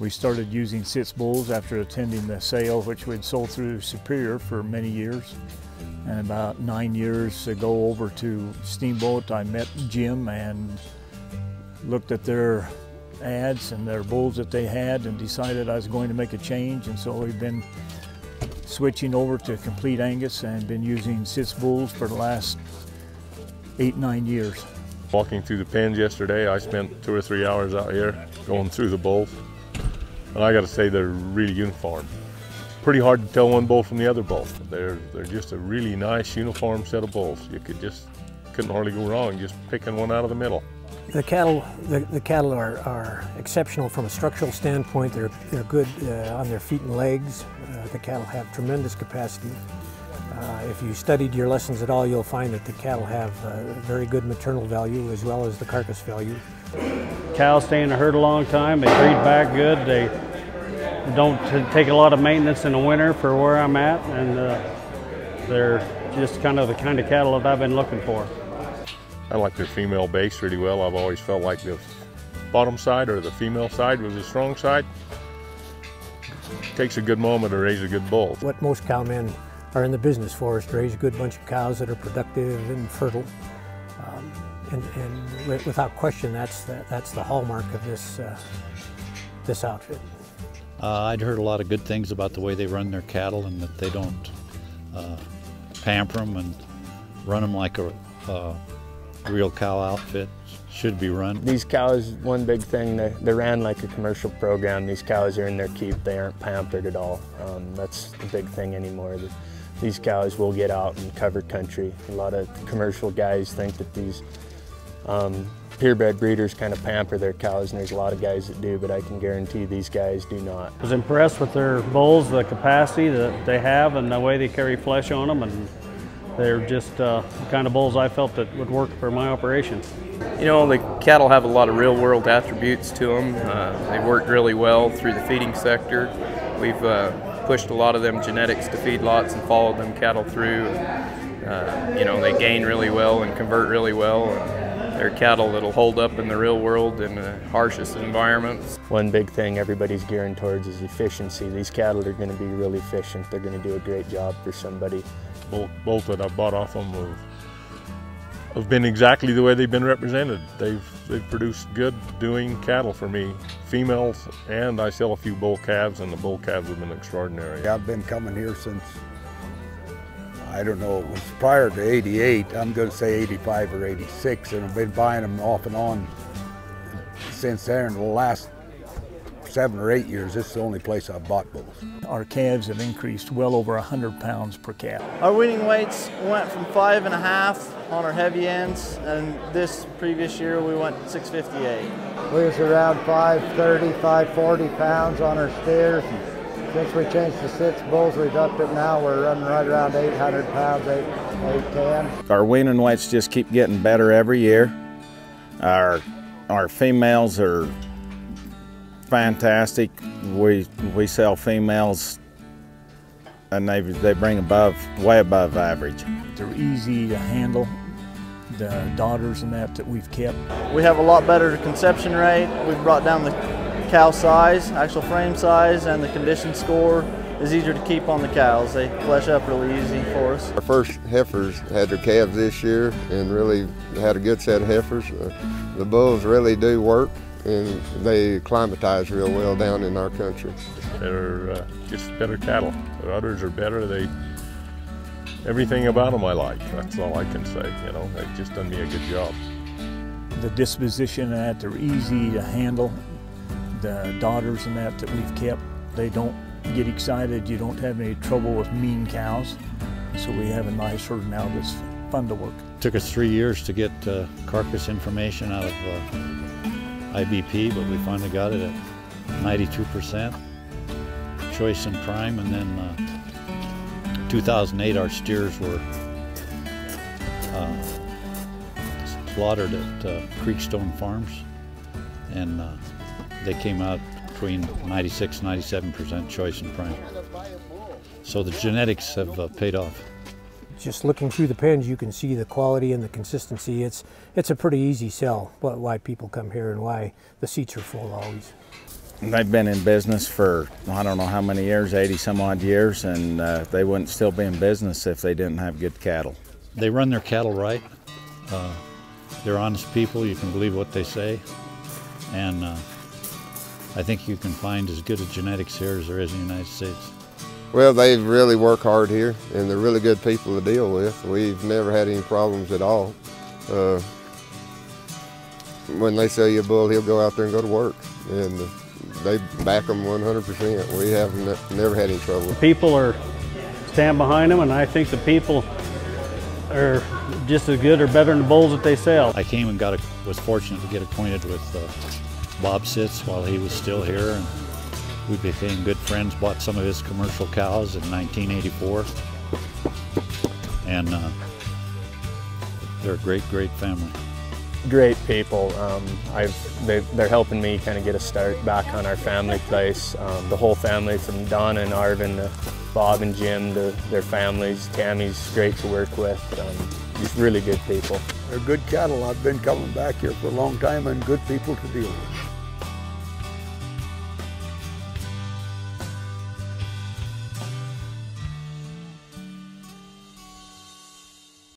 We started using Sitz bulls after attending the sale, which we'd sold through Superior for many years. And about 9 years ago over to Steamboat, I met Jim and looked at their ads and their bulls that they had and decided I was going to make a change. And so we've been switching over to Complete Angus and been using Sitz bulls for the last 8-9 years. Walking through the pens yesterday, I spent 2 or 3 hours out here going through the bulls. And I got to say, they're really uniform. Pretty hard to tell one bull from the other bull. They're just a really nice uniform set of bulls. You couldn't hardly go wrong just picking one out of the middle. The cattle are exceptional from a structural standpoint. They're good on their feet and legs. The cattle have tremendous capacity. If you studied your lessons at all, you'll find that the cattle have very good maternal value as well as the carcass value. Cows stay in the herd a long time. They breed back good. They don't take a lot of maintenance in the winter for where I'm at, and they're just kind of the kind of cattle that I've been looking for. I like their female base really well. I've always felt like the bottom side or the female side was the strong side. It takes a good mama to raise a good bull. What most cowmen are in the business for is to raise a good bunch of cows that are productive and fertile. And without question, that's the hallmark of this outfit. I'd heard a lot of good things about the way they run their cattle and that they don't pamper them and run them like a real cow outfit should be run. These cows, one big thing, they're ran like a commercial program. These cows are in their keep. They aren't pampered at all. That's the big thing anymore. These cows will get out and cover country. A lot of commercial guys think that these purebred breeders kind of pamper their cows, and there's a lot of guys that do, but I can guarantee these guys do not. I was impressed with their bulls, the capacity that they have and the way they carry flesh on them, and they're just the kind of bulls I felt that would work for my operation. You know, the cattle have a lot of real-world attributes to them. They work really well through the feeding sector. We've pushed a lot of them genetics to feedlots and followed them cattle through. You know, they gain really well and convert really well. They're cattle that'll hold up in the real world in the harshest environments. One big thing everybody's gearing towards is efficiency. These cattle are going to be really efficient. They're going to do a great job for somebody. Both that I've bought off them have been exactly the way they've been represented. They've produced good doing cattle for me, females, and I sell a few bull calves, and the bull calves have been extraordinary. I've been coming here since, I don't know, it was prior to '88. I'm going to say '85 or '86, and I've been buying them off and on since there. In the last 7 or 8 years, this is the only place I've bought bulls. Our calves have increased well over 100 pounds per calf. Our weaning weights went from 5.5 on our heavy ends, and this previous year we went 658. We was around 530, 540 pounds on our steers. Since we changed to Sitz bulls, we've upped it now. We're running right around 800 pounds, 810. Our weaning weights just keep getting better every year. Our females are fantastic. We sell females and they bring way above average. They're easy to handle. The daughters and that we've kept. We have a lot better conception rate. We've brought down the cow size, actual frame size, and the condition score is easier to keep on the cows. They flesh up really easy for us. Our first heifers had their calves this year and really had a good set of heifers. The bulls really do work, and they acclimatize real well down in our country. They're just better cattle. The udders are better. Everything about them I like. That's all I can say. You know, they've just done me a good job. The disposition and that, they're easy to handle. The daughters and that we've kept, they don't get excited. You don't have any trouble with mean cows. So we have a nice herd now that's fun to work. It took us 3 years to get carcass information out of IBP, but we finally got it at 92%, choice and prime, and then 2008 our steers were slaughtered at Creekstone Farms, and they came out between 96–97% choice and prime. So the genetics have paid off. Just looking through the pens, you can see the quality and the consistency. It's a pretty easy sell, why people come here and why the seats are full always. They've been in business for, I don't know how many years, 80 some odd years, and they wouldn't still be in business if they didn't have good cattle. They run their cattle right. They're honest people, you can believe what they say. And I think you can find as good a genetics here as there is in the United States. Well, they really work hard here, and they're really good people to deal with. We've never had any problems at all. When they sell you a bull, he'll go out there and go to work, and they back them 100%. We have never had any trouble. The people stand behind them, and I think the people are just as good or better than the bulls that they sell. I came and was fortunate to get acquainted with Bob Sitz while he was still here, and we became good friends, bought some of his commercial cows in 1984, and they're a great, great family. Great people. They're helping me kind of get a start back on our family place. The whole family, from Donna and Arvin to Bob and Jim to their families. Tammy's great to work with. Just really good people. They're good cattle. I've been coming back here for a long time and good people to deal with.